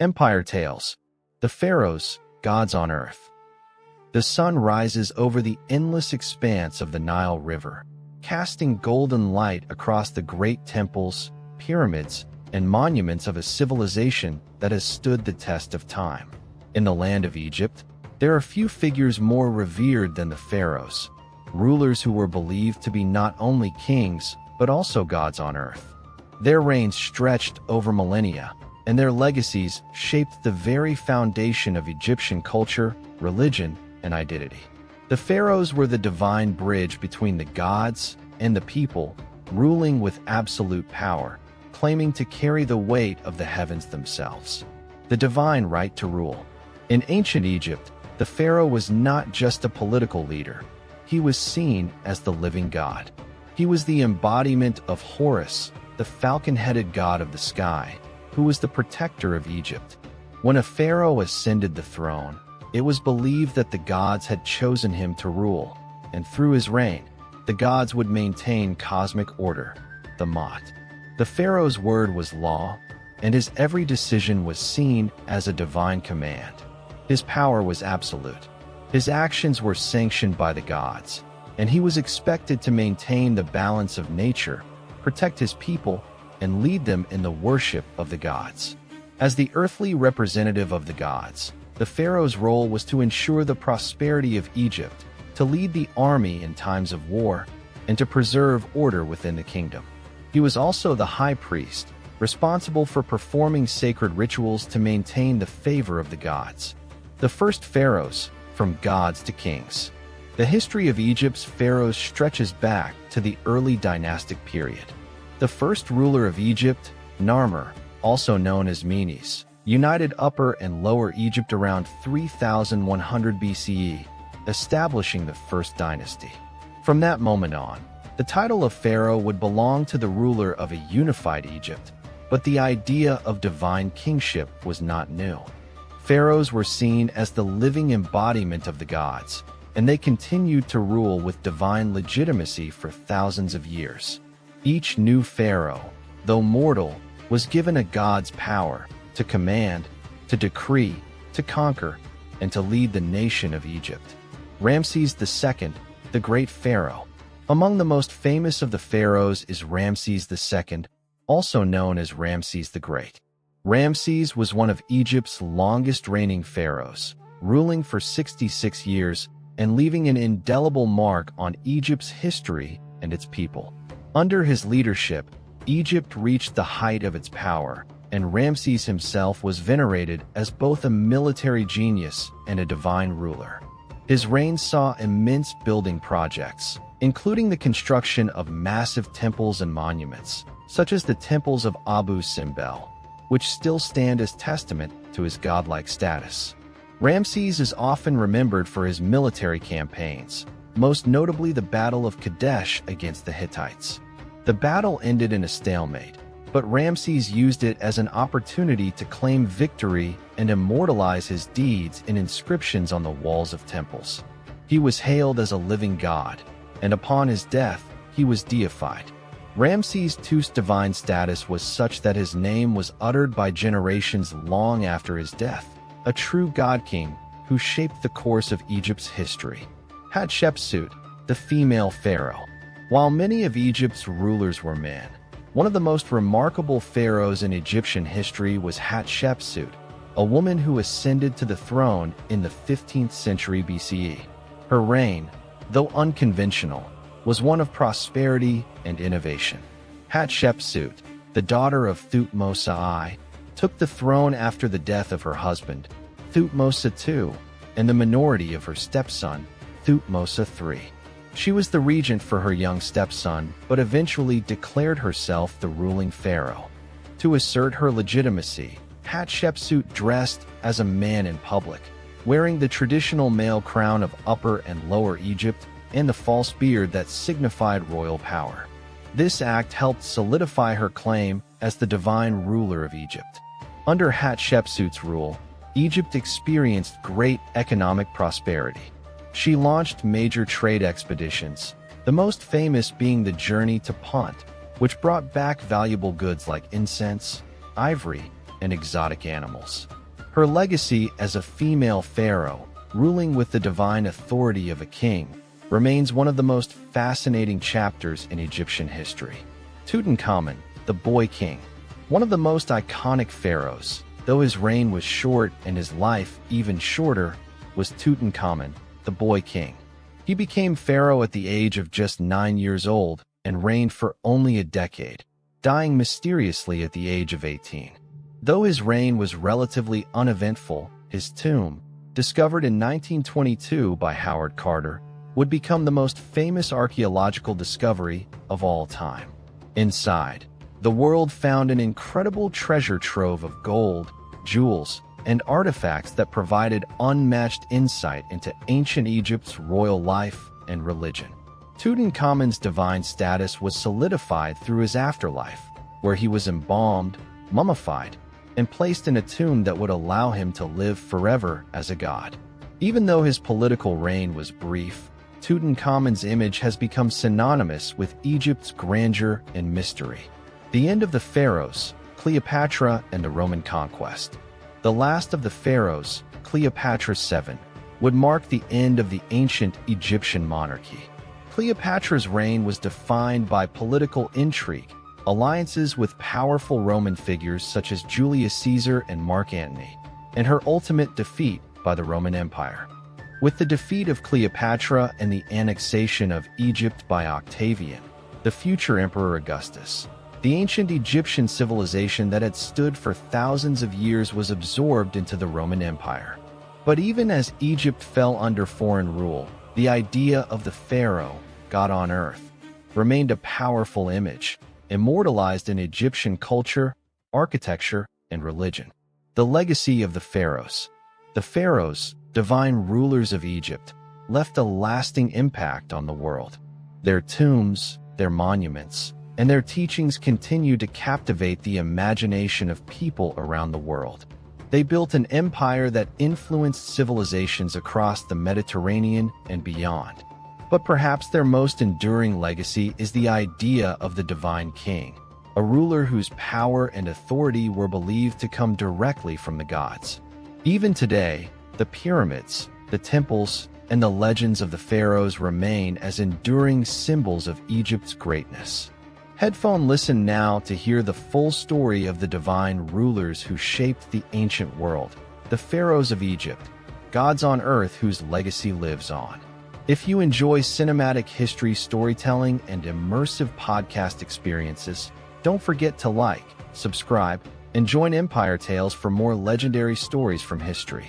Empire Tales. The Pharaohs, Gods on Earth. The sun rises over the endless expanse of the Nile River, casting golden light across the great temples, pyramids, and monuments of a civilization that has stood the test of time. In the land of Egypt, there are few figures more revered than the pharaohs, rulers who were believed to be not only kings, but also gods on earth. Their reigns stretched over millennia, and their legacies shaped the very foundation of Egyptian culture, religion, and identity. The pharaohs were the divine bridge between the gods and the people, ruling with absolute power, claiming to carry the weight of the heavens themselves. The divine right to rule. In ancient Egypt, the pharaoh was not just a political leader. He was seen as the living god. He was the embodiment of Horus, the falcon-headed god of the sky, who was the protector of Egypt. When a pharaoh ascended the throne, it was believed that the gods had chosen him to rule, and through his reign, the gods would maintain cosmic order, the Mot. The pharaoh's word was law, and his every decision was seen as a divine command. His power was absolute. His actions were sanctioned by the gods, and he was expected to maintain the balance of nature, protect his people, and lead them in the worship of the gods. As the earthly representative of the gods, the pharaoh's role was to ensure the prosperity of Egypt, to lead the army in times of war, and to preserve order within the kingdom. He was also the high priest, responsible for performing sacred rituals to maintain the favor of the gods. The first pharaohs, from gods to kings. The history of Egypt's pharaohs stretches back to the early dynastic period. The first ruler of Egypt, Narmer, also known as Menes, united Upper and Lower Egypt around 3100 BCE, establishing the first dynasty. From that moment on, the title of pharaoh would belong to the ruler of a unified Egypt, but the idea of divine kingship was not new. Pharaohs were seen as the living embodiment of the gods, and they continued to rule with divine legitimacy for thousands of years. Each new pharaoh, though mortal, was given a god's power to command, to decree, to conquer, and to lead the nation of Egypt. Ramses II, the great pharaoh. Among the most famous of the pharaohs is Ramses II, also known as Ramses the Great. Ramses was one of Egypt's longest-reigning pharaohs, ruling for 66 years and leaving an indelible mark on Egypt's history and its people. Under his leadership, Egypt reached the height of its power, and Ramses himself was venerated as both a military genius and a divine ruler. His reign saw immense building projects, including the construction of massive temples and monuments, such as the temples of Abu Simbel, which still stand as testament to his godlike status. Ramses is often remembered for his military campaigns, most notably the Battle of Kadesh against the Hittites. The battle ended in a stalemate, but Ramses used it as an opportunity to claim victory and immortalize his deeds in inscriptions on the walls of temples. He was hailed as a living god, and upon his death, he was deified. Ramses II's divine status was such that his name was uttered by generations long after his death, a true god-king who shaped the course of Egypt's history. Hatshepsut, the female pharaoh. While many of Egypt's rulers were men, one of the most remarkable pharaohs in Egyptian history was Hatshepsut, a woman who ascended to the throne in the 15th century BCE. Her reign, though unconventional, was one of prosperity and innovation. Hatshepsut, the daughter of Thutmose I, took the throne after the death of her husband, Thutmose II, and the minority of her stepson, Thutmose III. She was the regent for her young stepson, but eventually declared herself the ruling pharaoh. To assert her legitimacy, Hatshepsut dressed as a man in public, wearing the traditional male crown of Upper and Lower Egypt and the false beard that signified royal power. This act helped solidify her claim as the divine ruler of Egypt. Under Hatshepsut's rule, Egypt experienced great economic prosperity. She launched major trade expeditions, the most famous being the journey to Punt, which brought back valuable goods like incense, ivory, and exotic animals. Her legacy as a female pharaoh, ruling with the divine authority of a king, remains one of the most fascinating chapters in Egyptian history. Tutankhamun, the Boy King. One of the most iconic pharaohs, though his reign was short and his life even shorter, was Tutankhamun, the Boy King. He became pharaoh at the age of just 9 years old and reigned for only a decade, dying mysteriously at the age of 18. Though his reign was relatively uneventful, his tomb, discovered in 1922 by Howard Carter, would become the most famous archaeological discovery of all time. Inside, the world found an incredible treasure trove of gold, jewels, and artifacts that provided unmatched insight into ancient Egypt's royal life and religion. Tutankhamun's divine status was solidified through his afterlife, where he was embalmed, mummified, and placed in a tomb that would allow him to live forever as a god. Even though his political reign was brief, Tutankhamun's image has become synonymous with Egypt's grandeur and mystery. The end of the Pharaohs, Cleopatra and the Roman conquest. The last of the Pharaohs, Cleopatra VII, would mark the end of the ancient Egyptian monarchy. Cleopatra's reign was defined by political intrigue, alliances with powerful Roman figures such as Julius Caesar and Mark Antony, and her ultimate defeat by the Roman Empire. With the defeat of Cleopatra and the annexation of Egypt by Octavian, the future Emperor Augustus, the ancient Egyptian civilization that had stood for thousands of years was absorbed into the Roman Empire. But even as Egypt fell under foreign rule, the idea of the pharaoh, God on earth, remained a powerful image, immortalized in Egyptian culture, architecture, and religion. The legacy of the Pharaohs. The Pharaohs, divine rulers of Egypt, left a lasting impact on the world. Their tombs, their monuments, and their teachings continue to captivate the imagination of people around the world. They built an empire that influenced civilizations across the Mediterranean and beyond. But perhaps their most enduring legacy is the idea of the divine king, a ruler whose power and authority were believed to come directly from the gods. Even today, the pyramids, the temples, and the legends of the pharaohs remain as enduring symbols of Egypt's greatness. Headphone listen now to hear the full story of the divine rulers who shaped the ancient world, the pharaohs of Egypt, gods on earth whose legacy lives on. If you enjoy cinematic history storytelling and immersive podcast experiences, don't forget to like, subscribe, and join Empire Tales for more legendary stories from history.